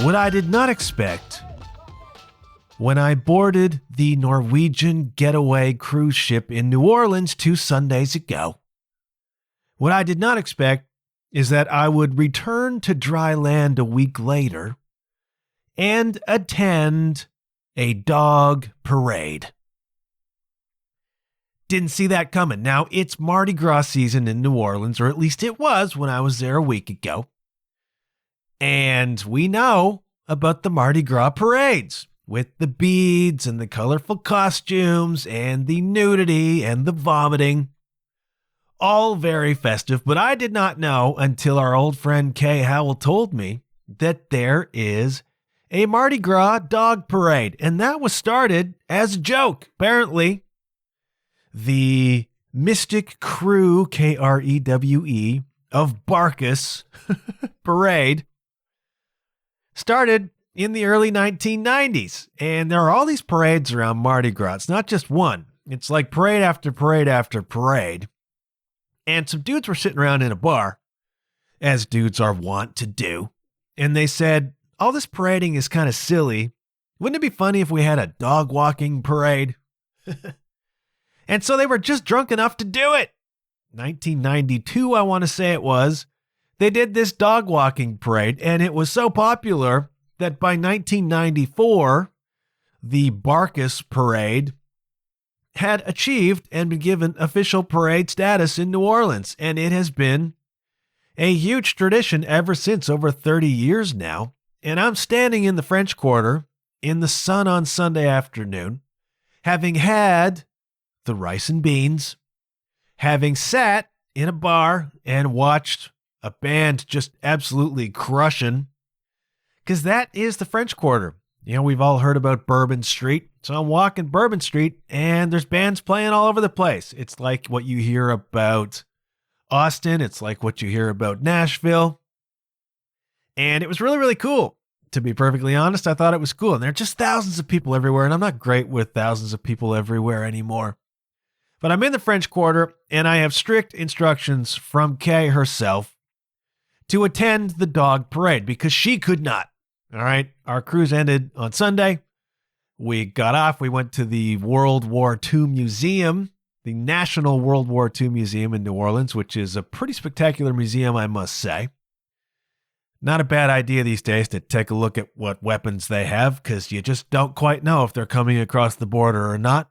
What I did not expect when I boarded the Norwegian Getaway cruise ship in New Orleans 2 Sundays ago, what I did not expect is that I would return to dry land a week later and attend a dog parade. Didn't see that coming. Now, it's Mardi Gras season in New Orleans, or at least it was when I was there a week ago. And we know about the Mardi Gras parades with the beads and the colorful costumes and the nudity and the vomiting. All very festive, but I did not know until our old friend Kay Howell told me that there is a Mardi Gras dog parade, and that was started as a joke. Apparently, the Mystic Crew, Krewe, of Barkus parade started in the early 1990s, and there are all these parades around Mardi Gras. It's not just one. It's like parade after parade after parade. And some dudes were sitting around in a bar, as dudes are wont to do, and they said, all this parading is kind of silly. Wouldn't it be funny if we had a dog walking parade? And so they were just drunk enough to do it. 1992, I want to say it was. They did this dog walking parade, and it was so popular that by 1994, the Barkus parade had achieved and been given official parade status in New Orleans, and it has been a huge tradition ever since, over 30 years now. And I'm standing in the French Quarter in the sun on Sunday afternoon, having had the rice and beans, having sat in a bar and watched a band just absolutely crushing, because that is the French Quarter. You know, we've all heard about Bourbon Street. So I'm walking Bourbon Street, and there's bands playing all over the place. It's like what you hear about Austin. It's like what you hear about Nashville. And it was really, really cool. To be perfectly honest, I thought it was cool. And there are just thousands of people everywhere, and I'm not great with thousands of people everywhere anymore. But I'm in the French Quarter, and I have strict instructions from Kay herself to attend the dog parade because she could not. All right, our cruise ended on Sunday. We got off. We went to the World War II Museum, the National World War II Museum in New Orleans, which is a pretty spectacular museum, I must say. Not a bad idea these days to take a look at what weapons they have, because you just don't quite know if they're coming across the border or not.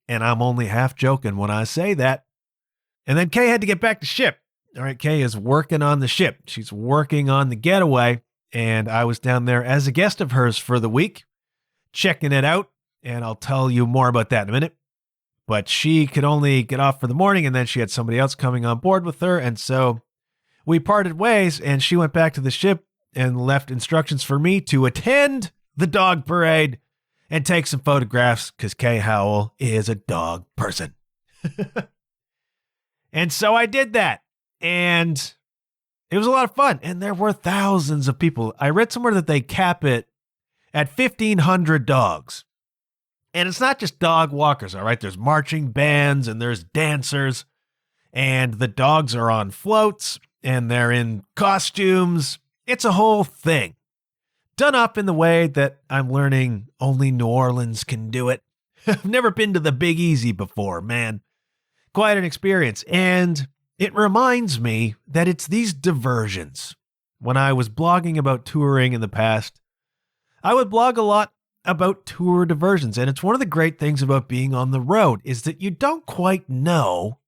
And I'm only half joking when I say that. And then Kay had to get back to ship. All right, Kay is working on the ship. She's working on the Getaway, and I was down there as a guest of hers for the week, checking it out, and I'll tell you more about that in a minute. But she could only get off for the morning, and then she had somebody else coming on board with her, and so we parted ways, and she went back to the ship and left instructions for me to attend the dog parade and take some photographs, because Kay Howell is a dog person. And so I did that, and it was a lot of fun, and there were thousands of people. I read somewhere that they cap it at 1,500 dogs. And it's not just dog walkers, all right? There's marching bands and there's dancers, and the dogs are on floats and they're in costumes. It's a whole thing. Done up in the way that I'm learning only New Orleans can do it. I've never been to the Big Easy before, man. Quite an experience. And it reminds me that it's these diversions. When I was blogging about touring in the past, I would blog a lot about tour diversions. And it's one of the great things about being on the road is that you don't quite know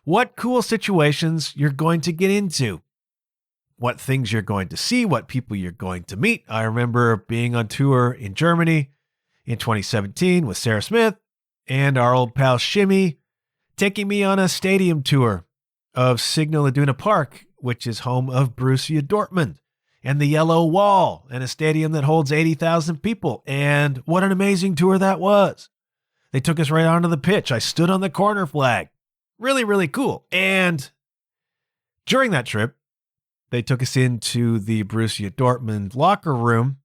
what cool situations you're going to get into, what things you're going to see, what people you're going to meet. I remember being on tour in Germany in 2017 with Sarah Smith and our old pal Shimmy taking me on a stadium tour of Signal Iduna Park, which is home of Borussia Dortmund, and the Yellow Wall, and a stadium that holds 80,000 people. And what an amazing tour that was. They took us right onto the pitch. I stood on the corner flag. Really, really cool. And during that trip, they took us into the Borussia Dortmund locker room,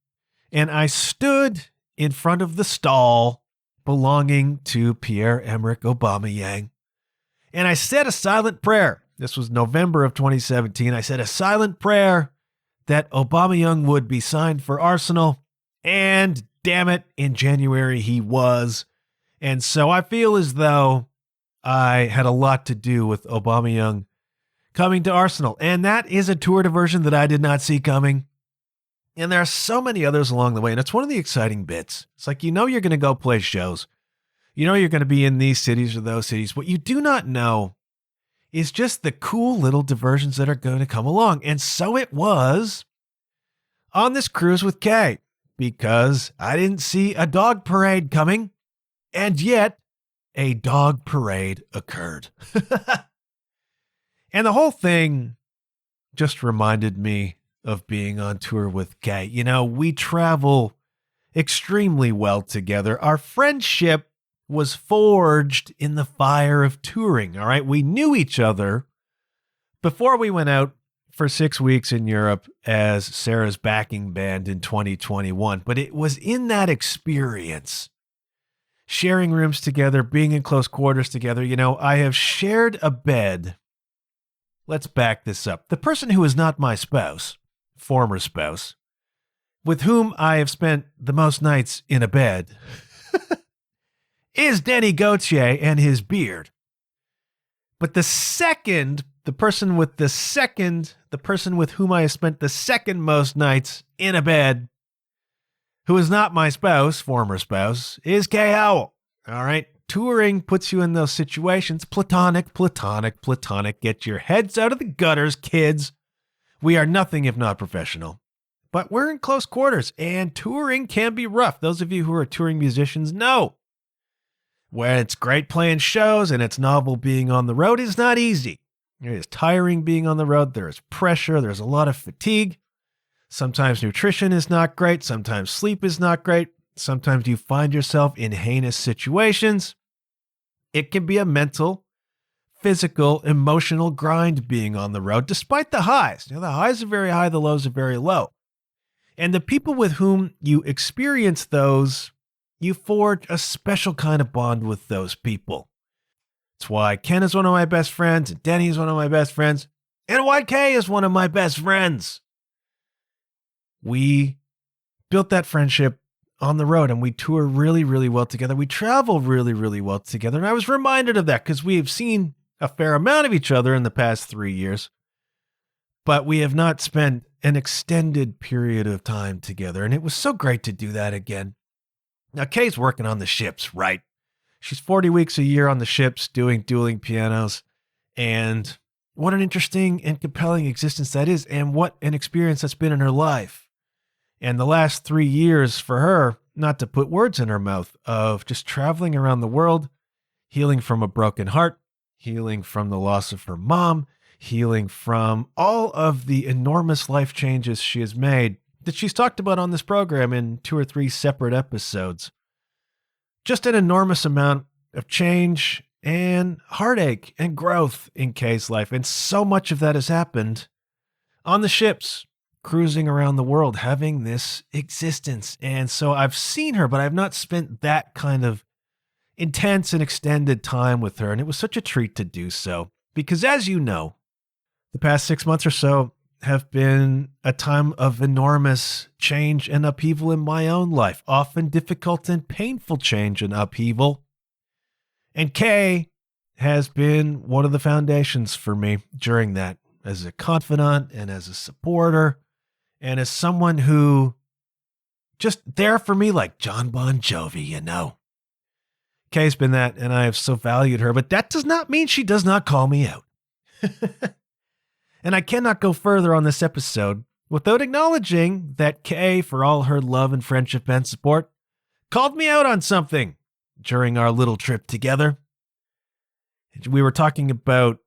and I stood in front of the stall belonging to Pierre-Emerick Aubameyang. And I said a silent prayer This was November of 2017. I said a silent prayer that Aubameyang would be signed for Arsenal. And damn it, in January he was. And so I feel as though I had a lot to do with Aubameyang coming to Arsenal. And that is a tour diversion that I did not see coming. And there are so many others along the way. And it's one of the exciting bits. It's like, you're going to go play shows. You're going to be in these cities or those cities. What you do not know is just the cool little diversions that are going to come along. And so it was on this cruise with Kay, because I didn't see a dog parade coming, and yet a dog parade occurred. And the whole thing just reminded me of being on tour with Kay. We travel extremely well together. Our friendship was forged in the fire of touring, all right? We knew each other before we went out for 6 weeks in Europe as Sarah's backing band in 2021. But it was in that experience, sharing rooms together, being in close quarters together. I have shared a bed. Let's back this up. The person who is not my spouse, former spouse, with whom I have spent the most nights in a bed is Denny Gautier and his beard. But the person with whom I have spent the second most nights in a bed, who is not my spouse, former spouse, is Kay Howell. All right. Touring puts you in those situations. Platonic. Get your heads out of the gutters, kids. We are nothing if not professional. But we're in close quarters, and touring can be rough. Those of you who are touring musicians know. When it's great playing shows and it's novel being on the road, it's not easy. It is tiring being on the road. There's pressure. There's a lot of fatigue. Sometimes nutrition is not great. Sometimes sleep is not great. Sometimes you find yourself in heinous situations. It can be a mental, physical, emotional grind being on the road, despite the highs. The highs are very high, the lows are very low. And the people with whom you experience those, you forge a special kind of bond with those people. It's why Ken is one of my best friends, and Denny is one of my best friends, and why Kay is one of my best friends. We built that friendship on the road, and we tour really, really well together. We travel really, really well together. And I was reminded of that because we have seen a fair amount of each other in the past 3 years, but we have not spent an extended period of time together. And it was so great to do that again. Now, Kay's working on the ships, right? She's 40 weeks a year on the ships doing dueling pianos. And what an interesting and compelling existence that is, and what an experience that's been in her life. And the last 3 years for her, not to put words in her mouth, of just traveling around the world, healing from a broken heart, healing from the loss of her mom, healing from all of the enormous life changes she has made that she's talked about on this program in 2 or 3 separate episodes. Just an enormous amount of change and heartache and growth in Kay's life. And so much of that has happened on the ships, cruising around the world, having this existence. And so I've seen her, but I've not spent that kind of intense and extended time with her. And it was such a treat to do so. Because as you know, the past 6 months or so have been a time of enormous change and upheaval in my own life, often difficult and painful change and upheaval. And Kay has been one of the foundations for me during that, as a confidant and as a supporter and as someone who just there for me like John Bon Jovi, you know. Kay's been that, and I have so valued her, but that does not mean she does not call me out. And I cannot go further on this episode without acknowledging that Kay, for all her love and friendship and support, called me out on something during our little trip together. We were talking about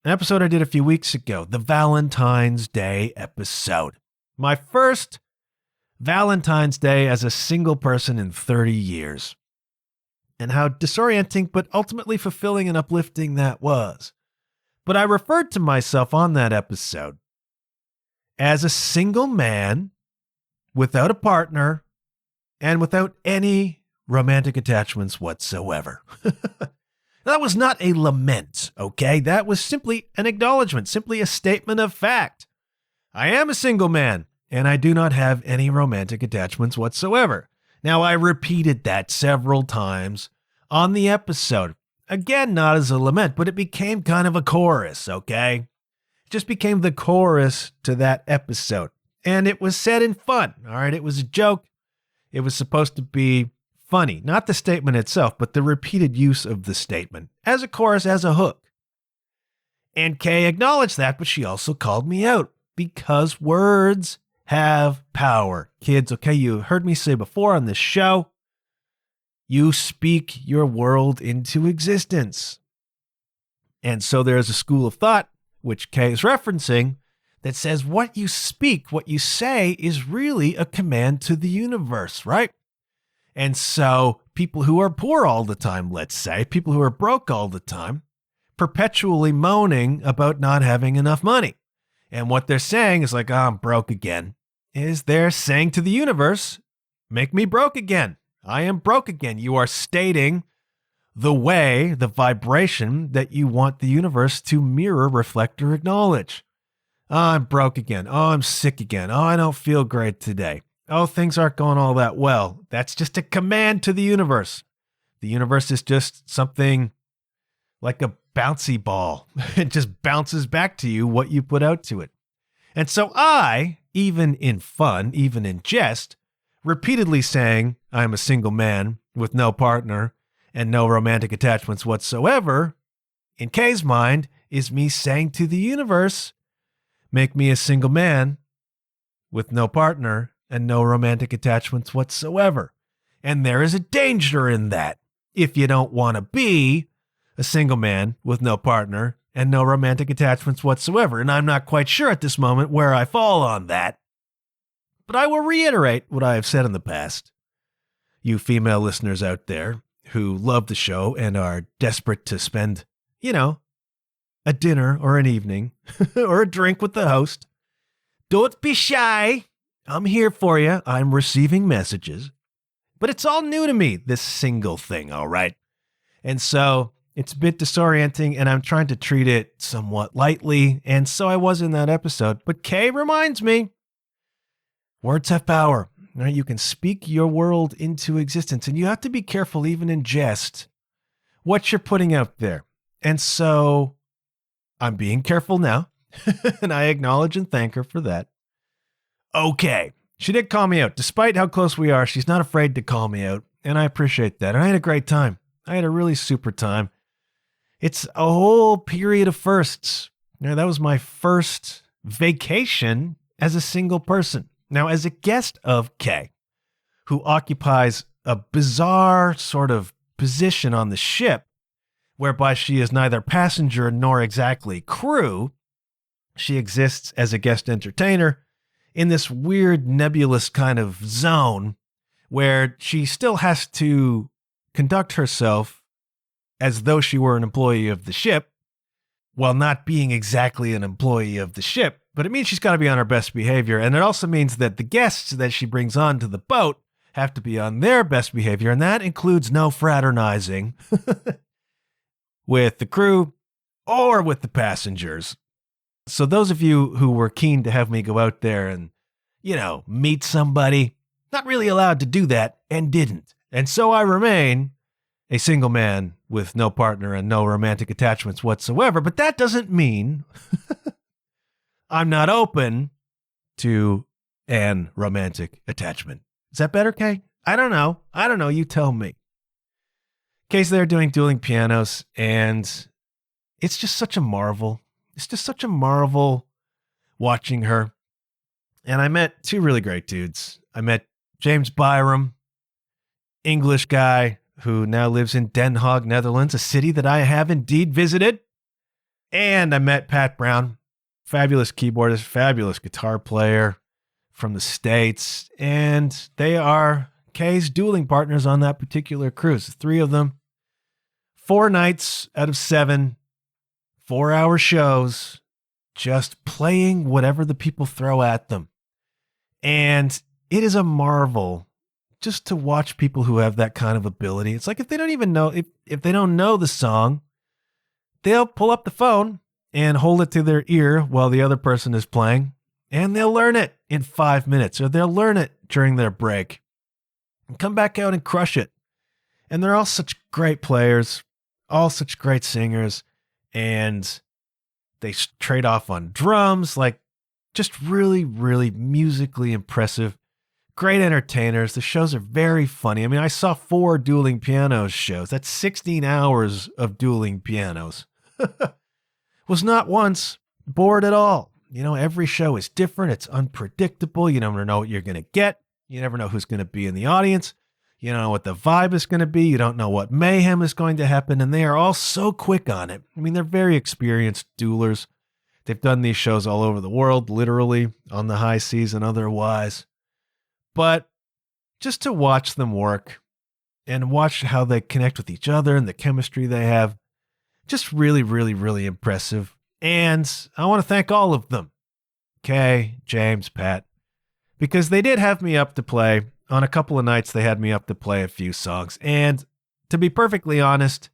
an episode I did a few weeks ago, the Valentine's Day episode. My first Valentine's Day as a single person in 30 years. And how disorienting but ultimately fulfilling and uplifting that was. But I referred to myself on that episode as a single man without a partner and without any romantic attachments whatsoever. That was not a lament, okay? That was simply an acknowledgement, simply a statement of fact. I am a single man, and I do not have any romantic attachments whatsoever. Now, I repeated that several times on the episode. Again, not as a lament, but it became kind of a chorus, okay? It just became the chorus to that episode. And it was said in fun, all right? It was a joke. It was supposed to be funny. Not the statement itself, but the repeated use of the statement as a chorus, as a hook. And Kay acknowledged that, but she also called me out because words have power. Kids, okay, you heard me say before on this show, you speak your world into existence. And so there's a school of thought, which Kay is referencing, that says what you speak, what you say is really a command to the universe, right? And so people who are poor all the time, let's say, people who are broke all the time, perpetually moaning about not having enough money. And what they're saying is like, oh, I'm broke again, is they're saying to the universe, make me broke again. I am broke again. You are stating the way, the vibration that you want the universe to mirror, reflect, or acknowledge. Oh, I'm broke again. Oh, I'm sick again. Oh, I don't feel great today. Oh, things aren't going all that well. That's just a command to the universe. The universe is just something like a bouncy ball. It just bounces back to you what you put out to it. And so I, even in fun, even in jest, repeatedly saying I'm a single man with no partner and no romantic attachments whatsoever, in Kay's mind, is me saying to the universe, make me a single man with no partner and no romantic attachments whatsoever. And there is a danger in that if you don't want to be a single man with no partner and no romantic attachments whatsoever. And I'm not quite sure at this moment where I fall on that. But I will reiterate what I have said in the past. You female listeners out there who love the show and are desperate to spend, a dinner or an evening or a drink with the host, don't be shy. I'm here for you. I'm receiving messages. But it's all new to me, this single thing, all right? And so it's a bit disorienting, and I'm trying to treat it somewhat lightly, and so I was in that episode. But Kay reminds me, words have power. Right? You can speak your world into existence, and you have to be careful, even in jest, what you're putting out there. And so I'm being careful now, and I acknowledge and thank her for that. Okay, she did call me out. Despite how close we are, she's not afraid to call me out, and I appreciate that. And I had a great time. I had a really super time. It's a whole period of firsts. Now, that was my first vacation as a single person. Now, as a guest of Kay, who occupies a bizarre sort of position on the ship, whereby she is neither passenger nor exactly crew, she exists as a guest entertainer in this weird nebulous kind of zone where she still has to conduct herself as though she were an employee of the ship, while not being exactly an employee of the ship. But it means she's got to be on her best behavior. And it also means that the guests that she brings onto the boat have to be on their best behavior. And that includes no fraternizing with the crew or with the passengers. So those of you who were keen to have me go out there and, meet somebody, not really allowed to do that and didn't. And so I remain a single man with no partner and no romantic attachments whatsoever. But that doesn't mean I'm not open to an romantic attachment. Is that better, Kay? I don't know. You tell me. Kay's there doing dueling pianos, and it's just such a marvel. It's just such a marvel watching her. And I met two really great dudes. I met James Byram, English guy who now lives in Den Haag, Netherlands, a city that I have indeed visited. And I met Pat Brown, fabulous keyboardist, fabulous guitar player from the States. And they are Kay's dueling partners on that particular cruise. 3 of them, 4 nights out of 7, 4-hour shows, just playing whatever the people throw at them. And it is a marvel just to watch people who have that kind of ability. It's like if they don't even know, if they don't know the song, they'll pull up the phone and hold it to their ear while the other person is playing, and they'll learn it in 5 minutes, or they'll learn it during their break and come back out and crush it. And they're all such great players, all such great singers, and they trade off on drums, like just really, really musically impressive. Great entertainers. The shows are very funny. I mean, I saw 4 dueling pianos shows. That's 16 hours of dueling pianos. Was not once bored at all. You know, every show is different. It's unpredictable. You never know what you're going to get. You never know who's going to be in the audience. You don't know what the vibe is going to be. You don't know what mayhem is going to happen. And they are all so quick on it. I mean, they're very experienced duelers. They've done these shows all over the world, literally, on the high seas and otherwise. But just to watch them work and watch how they connect with each other and the chemistry they have, just really, really, really impressive. And I want to thank all of them, Kay, James, Pat, because they did have me up to play. On a couple of nights, they had me up to play a few songs. And to be perfectly honest,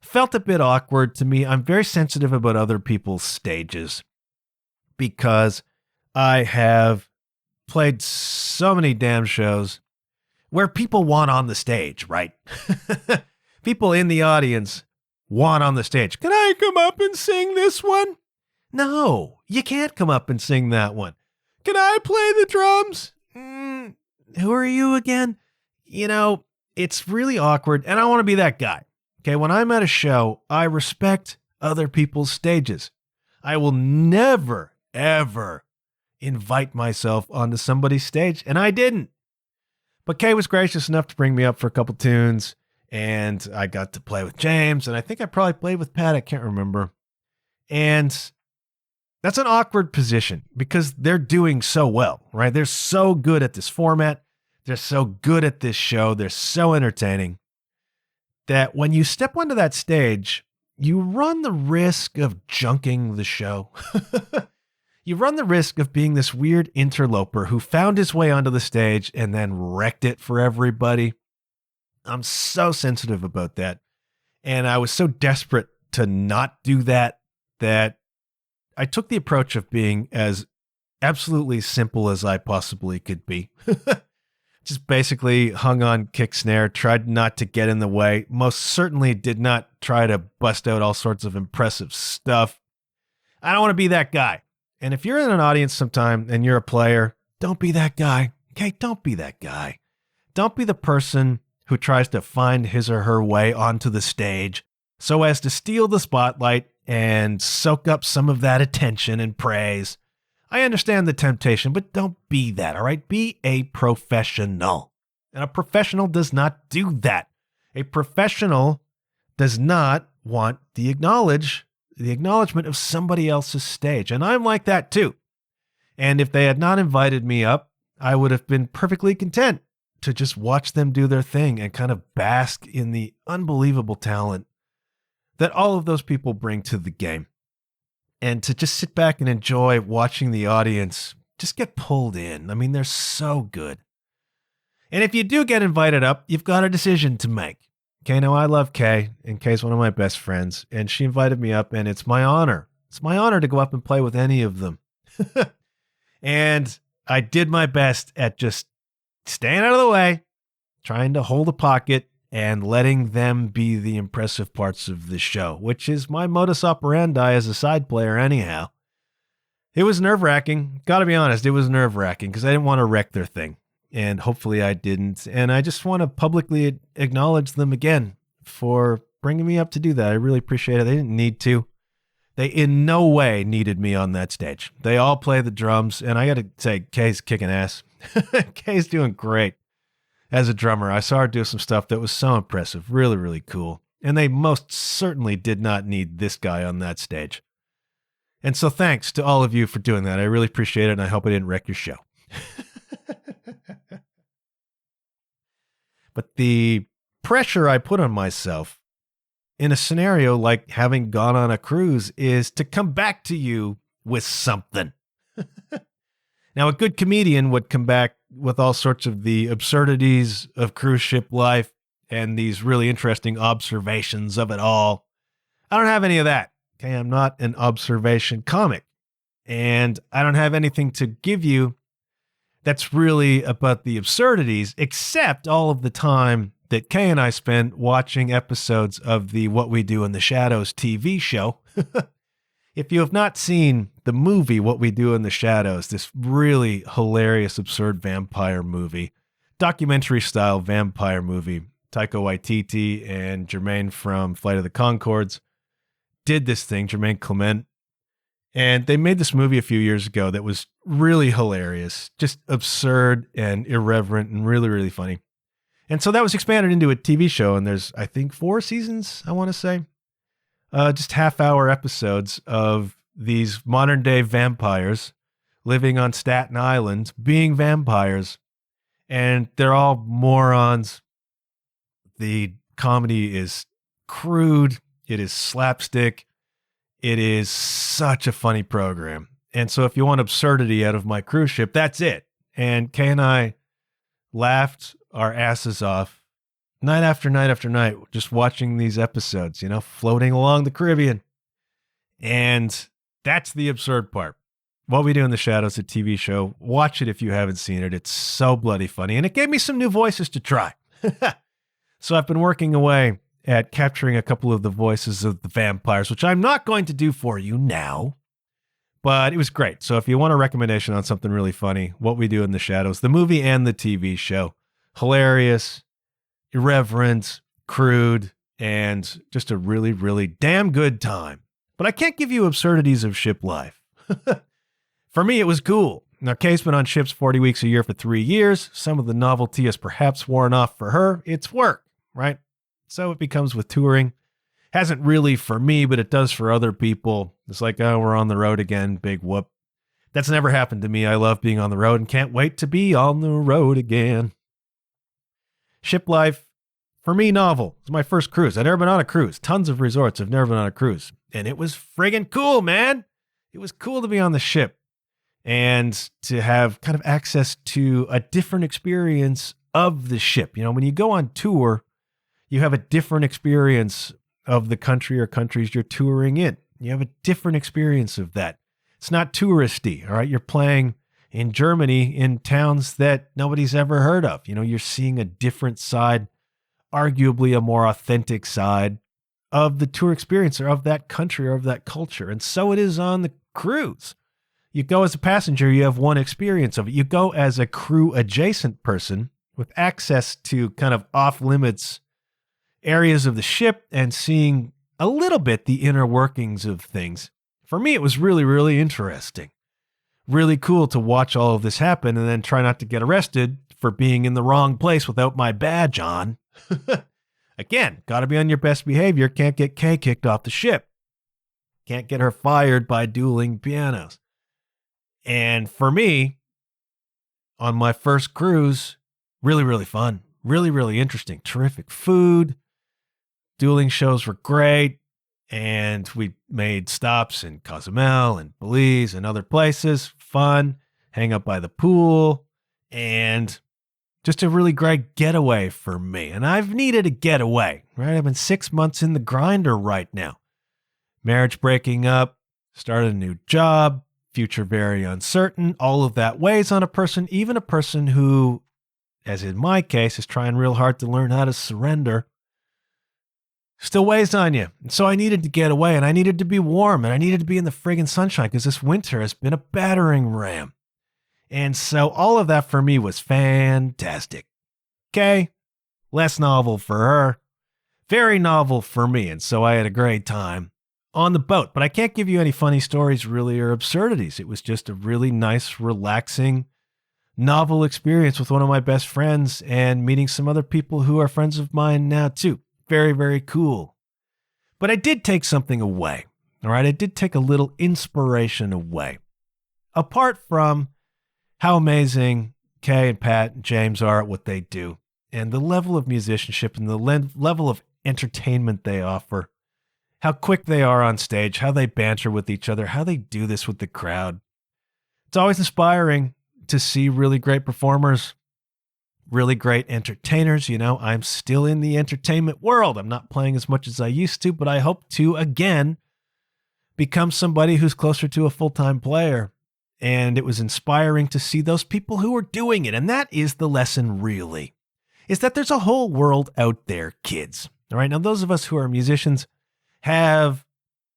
felt a bit awkward to me. I'm very sensitive about other people's stages because I have played so many damn shows where people want on the stage, right? People in the audience want on the stage. Can I come up and sing this one? No, you can't come up and sing that one. Can I play the drums? Who are you again? You know, it's really awkward, and I don't want to be that guy. Okay, when I'm at a show, I respect other people's stages. I will never, ever invite myself onto somebody's stage, and I didn't. But Kay was gracious enough to bring me up for a couple tunes, and I got to play with James, and I think I probably played with Pat, I can't remember. And that's an awkward position because they're doing so well, right? They're so good at this format. They're so good at this show. They're so entertaining that when you step onto that stage, you run the risk of junking the show. You run the risk of being this weird interloper who found his way onto the stage and then wrecked it for everybody. I'm so sensitive about that. And I was so desperate to not do that, that I took the approach of being as absolutely simple as I possibly could be. Just basically hung on kick snare, tried not to get in the way, most certainly did not try to bust out all sorts of impressive stuff. I don't want to be that guy. And if you're in an audience sometime and you're a player, don't be that guy. Okay, don't be that guy. Don't be the person who tries to find his or her way onto the stage so as to steal the spotlight and soak up some of that attention and praise. I understand the temptation, but don't be that, all right? Be a professional. And a professional does not do that. A professional does not want the acknowledgement of somebody else's stage. And I'm like that too. And if they had not invited me up, I would have been perfectly content to just watch them do their thing and kind of bask in the unbelievable talent that all of those people bring to the game. And to just sit back and enjoy watching the audience just get pulled in. I mean, they're so good. And if you do get invited up, you've got a decision to make. Okay, now I love Kay, and Kay's one of my best friends, and she invited me up, and it's my honor. It's my honor to go up and play with any of them. And I did my best at just staying out of the way, trying to hold a pocket, and letting them be the impressive parts of the show, which is my modus operandi as a side player anyhow. It was nerve-wracking. Gotta be honest, it was nerve-wracking because I didn't want to wreck their thing. And hopefully I didn't. And I just want to publicly acknowledge them again for bringing me up to do that. I really appreciate it. They didn't need to. They in no way needed me on that stage. They all play the drums. And I got to say, Kay's kicking ass. Kay's doing great as a drummer. I saw her do some stuff that was so impressive. Really, really cool. And they most certainly did not need this guy on that stage. And so thanks to all of you for doing that. I really appreciate it. And I hope I didn't wreck your show. But the pressure I put on myself in a scenario like having gone on a cruise is to come back to you with something. Now, a good comedian would come back with all sorts of the absurdities of cruise ship life and these really interesting observations of it all. I don't have any of that. Okay, I'm not an observation comic. And I don't have anything to give you that's really about the absurdities, except all of the time that Kay and I spent watching episodes of the What We Do in the Shadows TV show. If you have not seen the movie What We Do in the Shadows, this really hilarious, absurd vampire movie, documentary style vampire movie, Taika Waititi and Jermaine from Flight of the Conchords did this thing, Jermaine Clement. And they made this movie a few years ago that was really hilarious, just absurd and irreverent and really, really funny. And so that was expanded into a TV show, and there's, I think, 4 seasons, I want to say. Just half-hour episodes of these modern-day vampires living on Staten Island, being vampires, and they're all morons. The comedy is crude. It is slapstick. It is such a funny program. And so if you want absurdity out of my cruise ship, that's it. And Kay and I laughed our asses off night after night after night, just watching these episodes, you know, floating along the Caribbean. And that's the absurd part. What We Do in the Shadows, a TV show. Watch it if you haven't seen it. It's so bloody funny. And it gave me some new voices to try. So I've been working away at capturing a couple of the voices of the vampires, which I'm not going to do for you now, but it was great. So if you want a recommendation on something really funny, What We Do in the Shadows, the movie and the TV show, hilarious, irreverent, crude, and just a really, really damn good time. But I can't give you absurdities of ship life. For me, it was cool. Now, Kay's been on ships 40 weeks a year for 3 years. Some of the novelty has perhaps worn off for her. It's work, right? So it becomes with touring. Hasn't really for me, but it does for other people. It's like, oh, we're on the road again. Big whoop. That's never happened to me. I love being on the road and can't wait to be on the road again. Ship life, for me, novel. It's my first cruise. I've never been on a cruise. Tons of resorts. I've never been on a cruise. And it was friggin' cool, man. It was cool to be on the ship and to have kind of access to a different experience of the ship. You know, when you go on tour, you have a different experience of the country or countries you're touring in. You have a different experience of that. It's not touristy, all right? You're playing in Germany in towns that nobody's ever heard of. You know, you're seeing a different side, arguably a more authentic side of the tour experience or of that country or of that culture. And so it is on the cruise. You go as a passenger, you have one experience of it. You go as a crew adjacent person with access to kind of off-limits areas of the ship and seeing a little bit the inner workings of things. For me, it was really, really interesting. Really cool to watch all of this happen and then try not to get arrested for being in the wrong place without my badge on. Again, got to be on your best behavior. Can't get Kay kicked off the ship. Can't get her fired by dueling pianos. And for me, on my first cruise, really, really fun. Really, really interesting. Terrific food. Dueling shows were great. And we made stops in Cozumel and Belize and other places. Fun. Hang up by the pool. And just a really great getaway for me. And I've needed a getaway, right? I've been 6 months in the grinder right now. Marriage breaking up. Started a new job. Future very uncertain. All of that weighs on a person, even a person who, as in my case, is trying real hard to learn how to surrender. Still weighs on you. And so I needed to get away, and I needed to be warm, and I needed to be in the friggin' sunshine because this winter has been a battering ram. And so all of that for me was fantastic. Okay, less novel for her, very novel for me, and so I had a great time on the boat. But I can't give you any funny stories really or absurdities. It was just a really nice, relaxing, novel experience with one of my best friends and meeting some other people who are friends of mine now too. Very, very cool. But I did take something away. All right, I did take a little inspiration away. Apart from how amazing Kay and Pat and James are at what they do, and the level of musicianship and the level of entertainment they offer, how quick they are on stage, how they banter with each other, how they do this with the crowd. It's always inspiring to see really great performers, really great entertainers. I'm still in the entertainment world. I'm not playing as much as I used to, but I hope to, again, become somebody who's closer to a full-time player. And it was inspiring to see those people who are doing it. And that is the lesson, really, is that there's a whole world out there, kids. All right. Now, those of us who are musicians have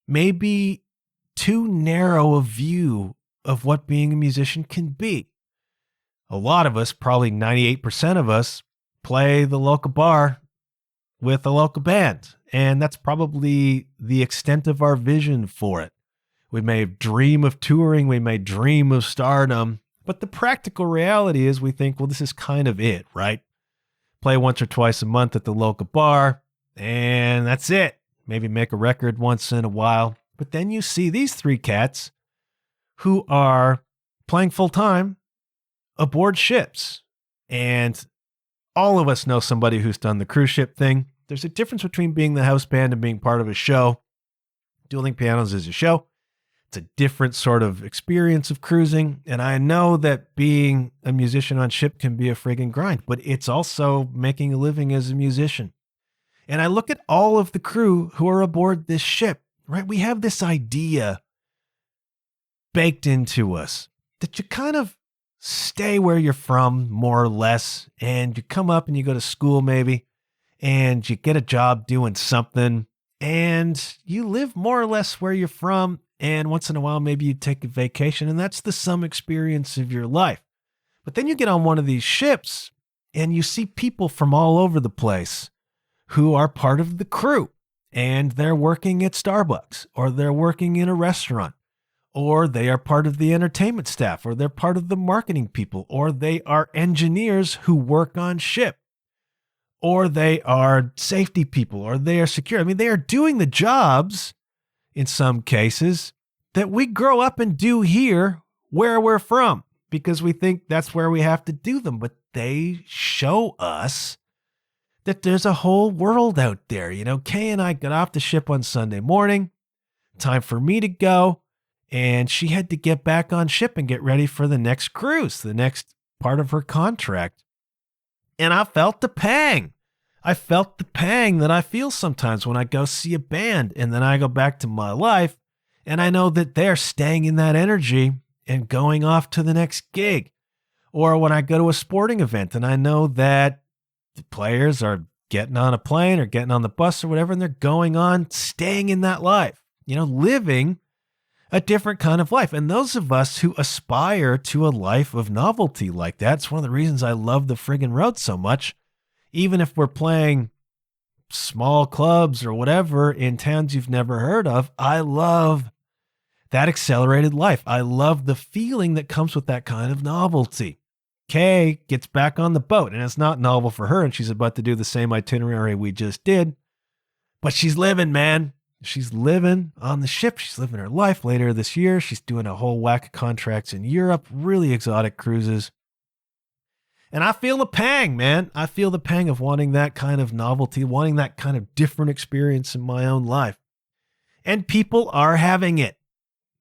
maybe too narrow a view of what being a musician can be. A lot of us, probably 98% of us, play the local bar with a local band. And that's probably the extent of our vision for it. We may dream of touring, we may dream of stardom, but the practical reality is we think, well, this is kind of it, right? Play once or twice a month at the local bar, and that's it. Maybe make a record once in a while. But then you see these three cats who are playing full-time aboard ships. And all of us know somebody who's done the cruise ship thing. There's a difference between being the house band and being part of a show. Dueling Pianos is a show. It's a different sort of experience of cruising. And I know that being a musician on ship can be a friggin' grind, but it's also making a living as a musician. And I look at all of the crew who are aboard this ship, right? We have this idea baked into us that you kind of stay where you're from, more or less, and you come up and you go to school maybe, and you get a job doing something, and you live more or less where you're from. And once in a while, maybe you take a vacation, and that's the sum experience of your life. But then you get on one of these ships and you see people from all over the place who are part of the crew, and they're working at Starbucks, or they're working in a restaurant, or they are part of the entertainment staff, or they're part of the marketing people, or they are engineers who work on ship, or they are safety people, or they are security. I mean, they are doing the jobs in some cases that we grow up and do here where we're from, because we think that's where we have to do them. But they show us that there's a whole world out there. Kay and I got off the ship on Sunday morning, time for me to go, and she had to get back on ship and get ready for the next cruise, the next part of her contract. And I felt the pang. I felt the pang that I feel sometimes when I go see a band and then I go back to my life and I know that they're staying in that energy and going off to the next gig. Or when I go to a sporting event and I know that the players are getting on a plane or getting on the bus or whatever, and they're going on, staying in that life, living a different kind of life. And those of us who aspire to a life of novelty like that, it's one of the reasons I love the friggin' road so much. Even if we're playing small clubs or whatever in towns you've never heard of, I love that accelerated life. I love the feeling that comes with that kind of novelty. Kay gets back on the boat, and it's not novel for her, and she's about to do the same itinerary we just did, but she's living, man. She's living on the ship. She's living her life. Later this year, she's doing a whole whack of contracts in Europe, really exotic cruises. And I feel the pang, man. I feel the pang of wanting that kind of novelty, wanting that kind of different experience in my own life. And people are having it.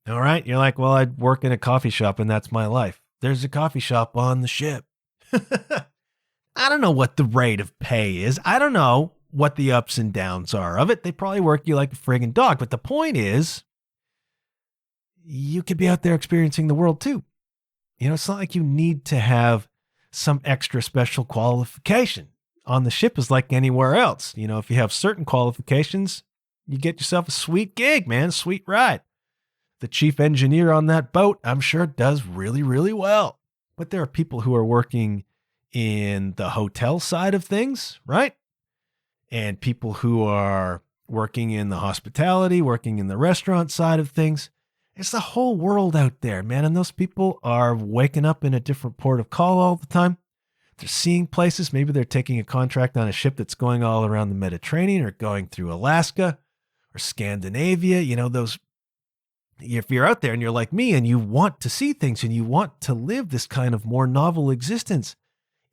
All right. You're like, well, I work in a coffee shop and that's my life. There's a coffee shop on the ship. I don't know what the rate of pay is. I don't know what the ups and downs are of it. They probably work you like a friggin' dog. But the point is, you could be out there experiencing the world too. It's not like you need to have some extra special qualification. On the ship is like anywhere else. If you have certain qualifications, you get yourself a sweet gig, man, sweet ride. The chief engineer on that boat, I'm sure, does really, really well. But there are people who are working in the hotel side of things, right? And people who are working in the hospitality, working in the restaurant side of things. It's the whole world out there, man. And those people are waking up in a different port of call all the time. They're seeing places. Maybe they're taking a contract on a ship that's going all around the Mediterranean or going through Alaska or Scandinavia. If you're out there and you're like me and you want to see things and you want to live this kind of more novel existence,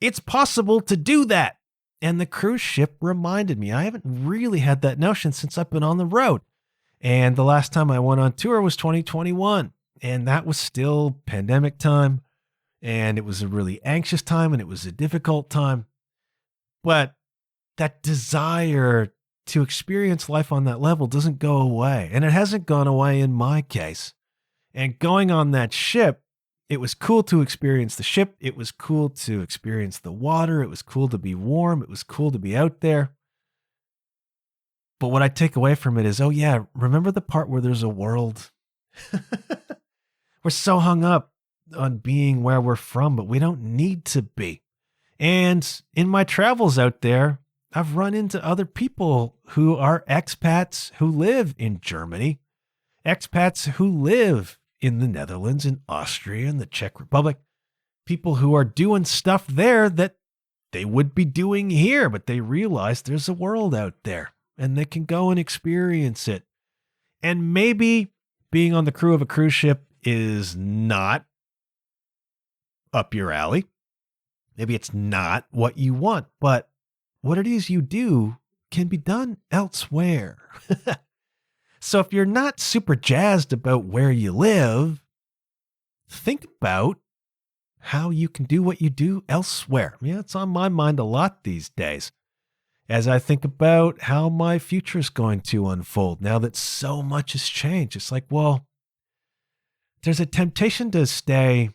it's possible to do that. And the cruise ship reminded me. I haven't really had that notion since I've been on the road. And the last time I went on tour was 2021. And that was still pandemic time. and it was a really anxious time and it was a difficult time. But that desire to experience life on that level doesn't go away. And it hasn't gone away in my case. And going on that ship, it was cool to experience the ship. It was cool to experience the water. It was cool to be warm. It was cool to be out there. But what I take away from it is, oh yeah, remember the part where there's a world? We're so hung up on being where we're from, but we don't need to be. And in my travels out there, I've run into other people who are expats who live in Germany, expats who live in the Netherlands and Austria and the Czech Republic, people who are doing stuff there that they would be doing here, but they realize there's a world out there and they can go and experience it. And maybe being on the crew of a cruise ship is not up your alley. Maybe it's not what you want, but what it is you do can be done elsewhere. So if you're not super jazzed about where you live, think about how you can do what you do elsewhere. Yeah, it's on my mind a lot these days as I think about how my future is going to unfold now that so much has changed. It's like, well, there's a temptation to stay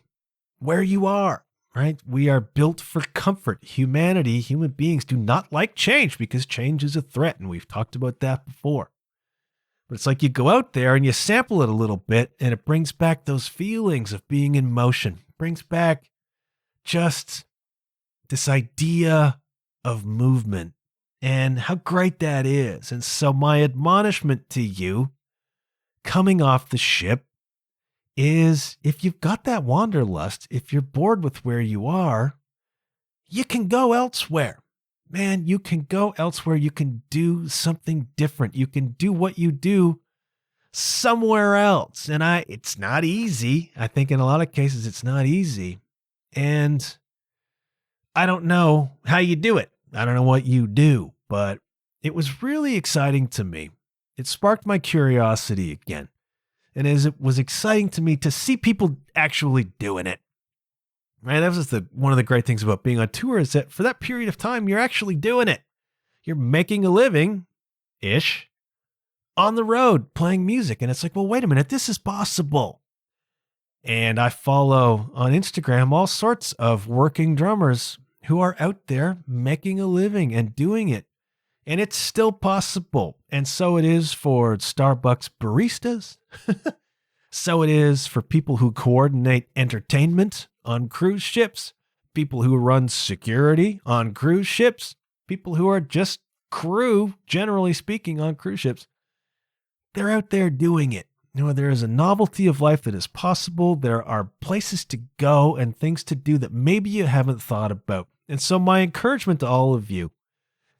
where you are. Right? We are built for comfort. Humanity, human beings do not like change because change is a threat. And we've talked about that before. But it's like you go out there and you sample it a little bit and it brings back those feelings of being in motion. It brings back just this idea of movement and how great that is. And so my admonishment to you coming off the ship is if you've got that wanderlust, if you're bored with where you are, you can go elsewhere. Man, you can go elsewhere. You can do something different. You can do what you do somewhere else. And it's not easy. I think in a lot of cases, it's not easy. And I don't know how you do it. I don't know what you do, but it was really exciting to me. It sparked my curiosity again. And as it was exciting to me to see people actually doing it. Right? That was one of the great things about being on tour is that for that period of time, you're actually doing it. You're making a living-ish on the road playing music. And it's like, well, wait a minute, this is possible. And I follow on Instagram all sorts of working drummers who are out there making a living and doing it. And it's still possible. And so it is for Starbucks baristas. So it is for people who coordinate entertainment on cruise ships, people who run security on cruise ships, people who are just crew, generally speaking, on cruise ships. They're out there doing it. You know, there is a novelty of life that is possible. There are places to go and things to do that maybe you haven't thought about. And so my encouragement to all of you,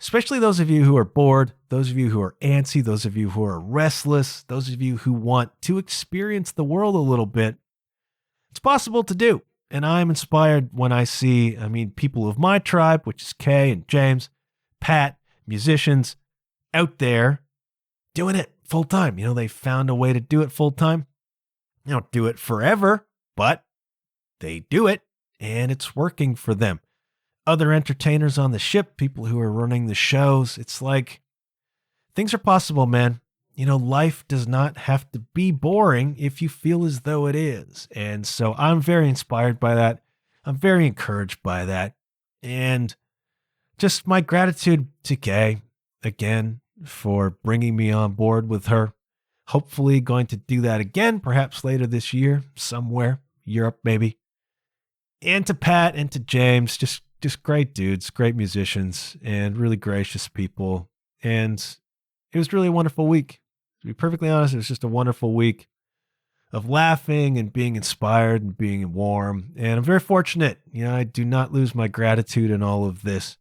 especially those of you who are bored, those of you who are antsy, those of you who are restless, those of you who want to experience the world a little bit, it's possible to do. And I'm inspired when I see, people of my tribe, which is Kay and James, Pat, musicians out there doing it full time. You know, they found a way to do it full time. They don't do it forever, but they do it and it's working for them. Other entertainers on the ship, people who are running the shows. It's like things are possible, man. You know, life does not have to be boring if you feel as though it is. And so I'm very inspired by that. I'm very encouraged by that. And just my gratitude to Kay again for bringing me on board with her. Hopefully going to do that again, perhaps later this year, somewhere, Europe maybe. And to Pat and to James, just great dudes, great musicians, and really gracious people. And it was really a wonderful week. To be perfectly honest, it was just a wonderful week of laughing and being inspired and being warm. And I'm very fortunate. You know, I do not lose my gratitude in all of this.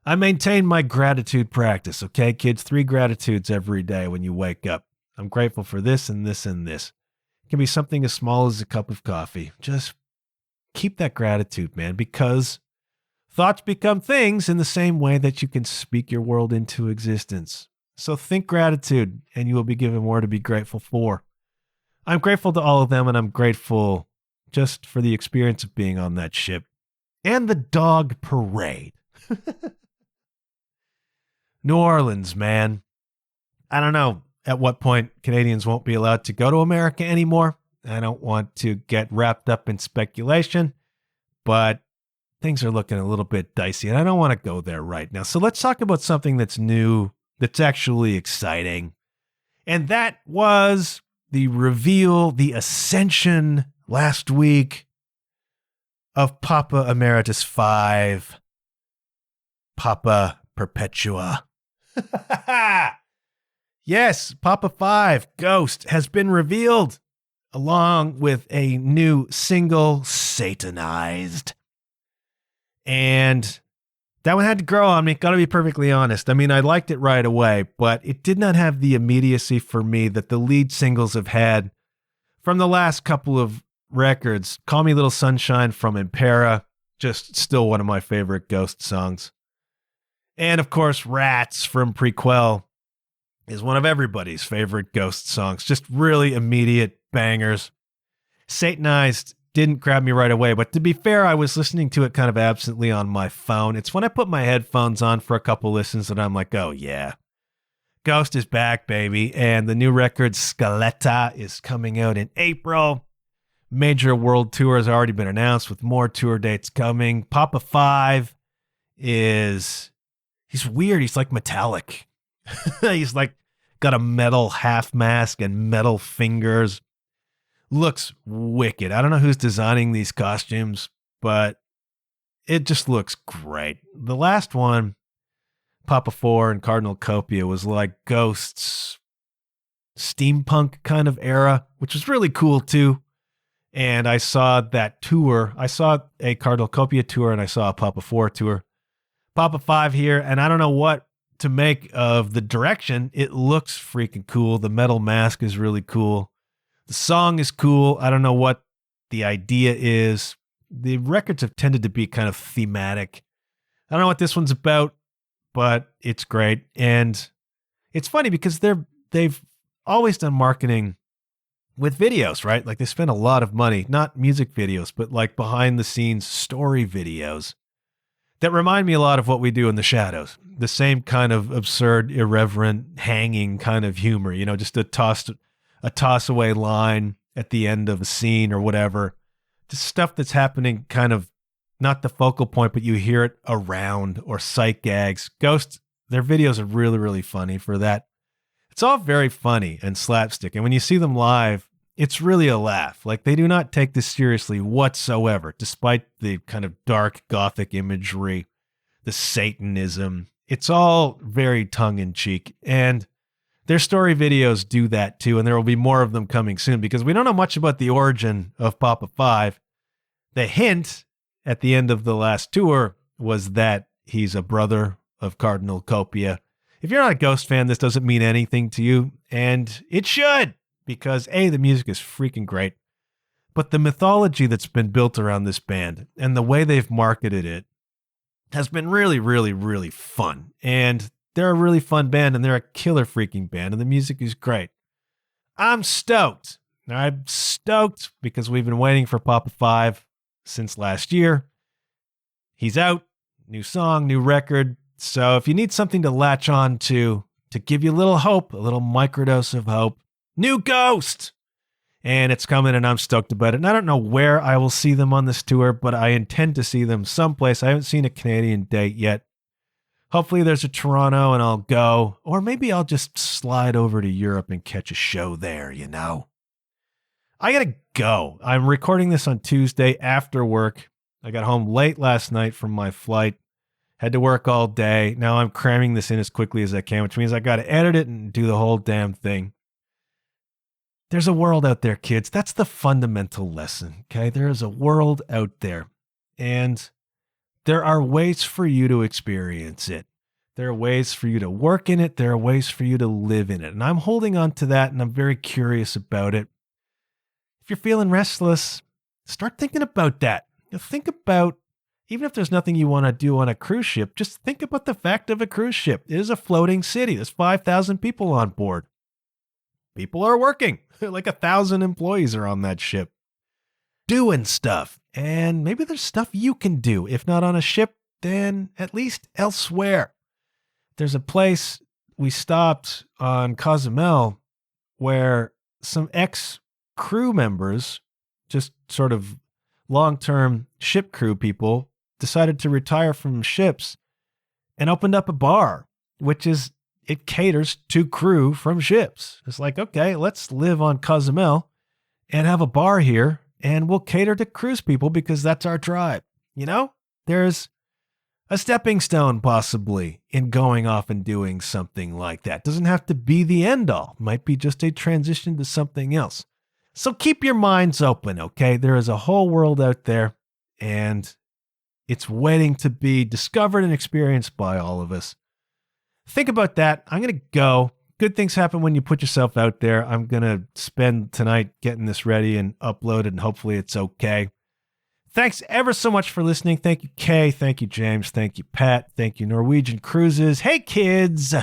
I maintain my gratitude practice. Okay, kids, 3 gratitudes every day when you wake up. I'm grateful for this and this and this. It can be something as small as a cup of coffee. Just keep that gratitude, man, because thoughts become things in the same way that you can speak your world into existence. So think gratitude and you will be given more to be grateful for. I'm grateful to all of them and I'm grateful just for the experience of being on that ship. And the dog parade. New Orleans, man. I don't know at what point Canadians won't be allowed to go to America anymore. I don't want to get wrapped up in speculation, but things are looking a little bit dicey, and I don't want to go there right now. So let's talk about something that's new, that's actually exciting. And that was the reveal, the ascension last week of Papa Emeritus 5, Papa Perpetua. Yes, Papa 5, Ghost, has been revealed, along with a new single, Satanized. And that one had to grow on me, gotta be perfectly honest. I mean, I liked it right away, but it did not have the immediacy for me that the lead singles have had from the last couple of records. Call Me Little Sunshine from Impera, just still one of my favorite Ghost songs. And of course, Rats from Prequel is one of everybody's favorite Ghost songs. Just really immediate bangers. Satanized didn't grab me right away, but to be fair, I was listening to it kind of absently on my phone. It's when I put my headphones on for a couple listens that I'm like, oh yeah, Ghost is back, baby. And the new record, Scaletta, is coming out in April. Major world tour has already been announced with more tour dates coming. Papa 5 he's weird. He's like metallic. He's like got a metal half mask and metal fingers. Looks wicked. I don't know who's designing these costumes, but it just looks great. The last one, Papa 4 and Cardinal Copia, was like Ghost's steampunk kind of era, which was really cool too. And I saw that tour. I saw a Cardinal Copia tour and I saw a Papa 4 tour. Papa 5 here, and I don't know what to make of the direction. It looks freaking cool. The metal mask is really cool. The song is cool. I don't know what the idea is. The records have tended to be kind of thematic. I don't know what this one's about, but it's great. And it's funny because they've always done marketing with videos, right? Like they spend a lot of money, not music videos, but like behind the scenes story videos that remind me a lot of what we do in the Shadows. The same kind of absurd, irreverent, hanging kind of humor, you know, just a toss away line at the end of a scene or whatever. Just stuff that's happening kind of not the focal point, but you hear it around, or sight gags. Ghost, their videos are really, really funny for that. It's all very funny and slapstick. And when you see them live, it's really a laugh. Like they do not take this seriously whatsoever, despite the kind of dark gothic imagery, the Satanism. It's all very tongue-in-cheek. And their story videos do that too, and there will be more of them coming soon because we don't know much about the origin of Papa 5. The hint at the end of the last tour was that he's a brother of Cardinal Copia. If you're not a Ghost fan, this doesn't mean anything to you, and it should, because A, the music is freaking great, but the mythology that's been built around this band and the way they've marketed it has been really, really, really fun. And they're a really fun band, and they're a killer freaking band, and the music is great. I'm stoked. I'm stoked because we've been waiting for Papa 5 since last year. He's out, new song, new record. So if you need something to latch on to give you a little hope, a little microdose of hope, new Ghost. And it's coming, and I'm stoked about it. And I don't know where I will see them on this tour, but I intend to see them someplace. I haven't seen a Canadian date yet. Hopefully there's a Toronto and I'll go. Or maybe I'll just slide over to Europe and catch a show there, you know. I gotta go. I'm recording this on Tuesday after work. I got home late last night from my flight. Had to work all day. Now I'm cramming this in as quickly as I can, which means I got to edit it and do the whole damn thing. There's a world out there, kids. That's the fundamental lesson, okay? There is a world out there, and there are ways for you to experience it. There are ways for you to work in it. There are ways for you to live in it, and I'm holding on to that, and I'm very curious about it. If you're feeling restless, start thinking about that. Think about, even if there's nothing you want to do on a cruise ship, just think about the fact of a cruise ship. It is a floating city. There's 5,000 people on board. People are working. Like 1,000 employees are on that ship. doing stuff. And maybe there's stuff you can do, if not on a ship, then at least elsewhere. There's a place we stopped on Cozumel where some ex-crew members, just sort of long-term ship crew people, decided to retire from ships and opened up a bar, which is, it caters to crew from ships. It's like, okay, let's live on Cozumel and have a bar here, and we'll cater to cruise people because that's our tribe. You know, there's a stepping stone possibly in going off and doing something like that. Doesn't have to be the end all. Might be just a transition to something else. So keep your minds open, okay? There is a whole world out there, and it's waiting to be discovered and experienced by all of us. Think about that. I'm going to go. Good things happen when you put yourself out there. I'm going to spend tonight getting this ready and uploaded, and hopefully it's okay. Thanks ever so much for listening. Thank you, Kay. Thank you, James. Thank you, Pat. Thank you, Norwegian Cruises. Hey, kids.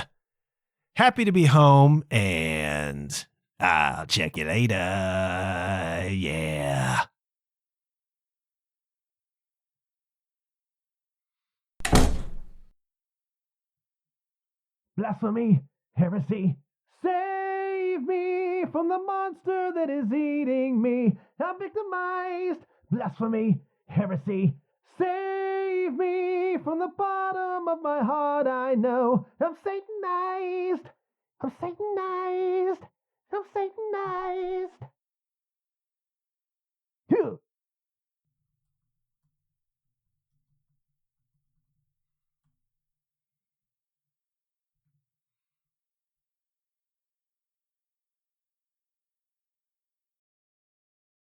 Happy to be home, and I'll check you later. Yeah. Blasphemy, heresy, save me from the monster that is eating me. I'm victimized. Blasphemy, heresy, save me from the bottom of my heart. I know I'm Satanized. I'm Satanized. I'm Satanized.